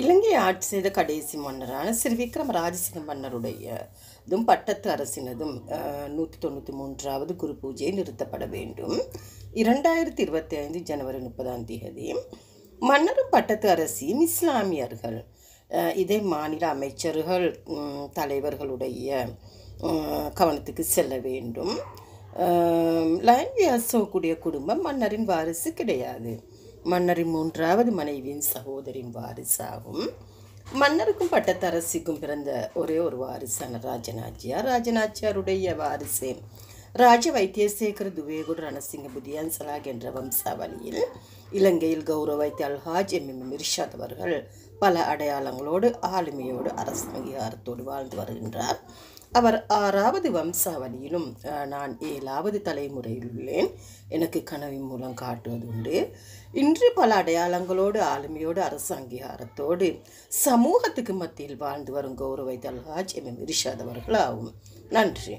இலங்கையை ஆட்சி செய்த கடைசி மன்னரான ஸ்ரீ விக்ரம ராஜசிங்க மன்னருடைய பட்டத்து அரசினதும் 193வது குரு பூஜை நிறுத்தப்பட வேண்டும். 2025 ஜனவரி 30 மன்னரும் பட்டத்து அரசியும் இஸ்லாமியர்கள். இதை மாநில அமைச்சர்கள் தலைவர்களுடைய கவனத்துக்கு செல்ல வேண்டும். லைன்வியாசோக்குடைய குடும்பம் மன்னரின் வாரிசு கிடையாது. மன்னரின் 3வது மனைவியின் சகோதரின் வாரிசாகும். மன்னருக்கும் பட்டத்தரசிக்கும் பிறந்த ஒரே ஒரு வாரிசான ராஜநாச்சியாருடைய வாரிசே ராஜ வைத்தியசேகர துவேகுட ரணசிங்க புதியான் சலாக் என்ற வம்சாவளியில் இலங்கையில் கௌரவ வைத்திய அல்ஹாஜ் எம் இர்ஷாத் அவர்கள் பல அடையாளங்களோடு ஆளுமையோடு அரசு அங்கீகாரத்தோடு வாழ்ந்து வருகின்றார். அவர் 6வது வம்சாவளியிலும் நான் 7வது தலைமுறையில் உள்ளேன். எனக்கு கனவின் மூலம் காட்டுவது உண்டு. இன்று பல அடையாளங்களோடு ஆளுமையோடு அரசு அங்கீகாரத்தோடு சமூகத்துக்கு மத்தியில் வாழ்ந்து வரும் கௌரவ வைத்திய அல்ஹாஜ் எம் இர்ஷாத் அவர்கள் ஆகும். நன்றி.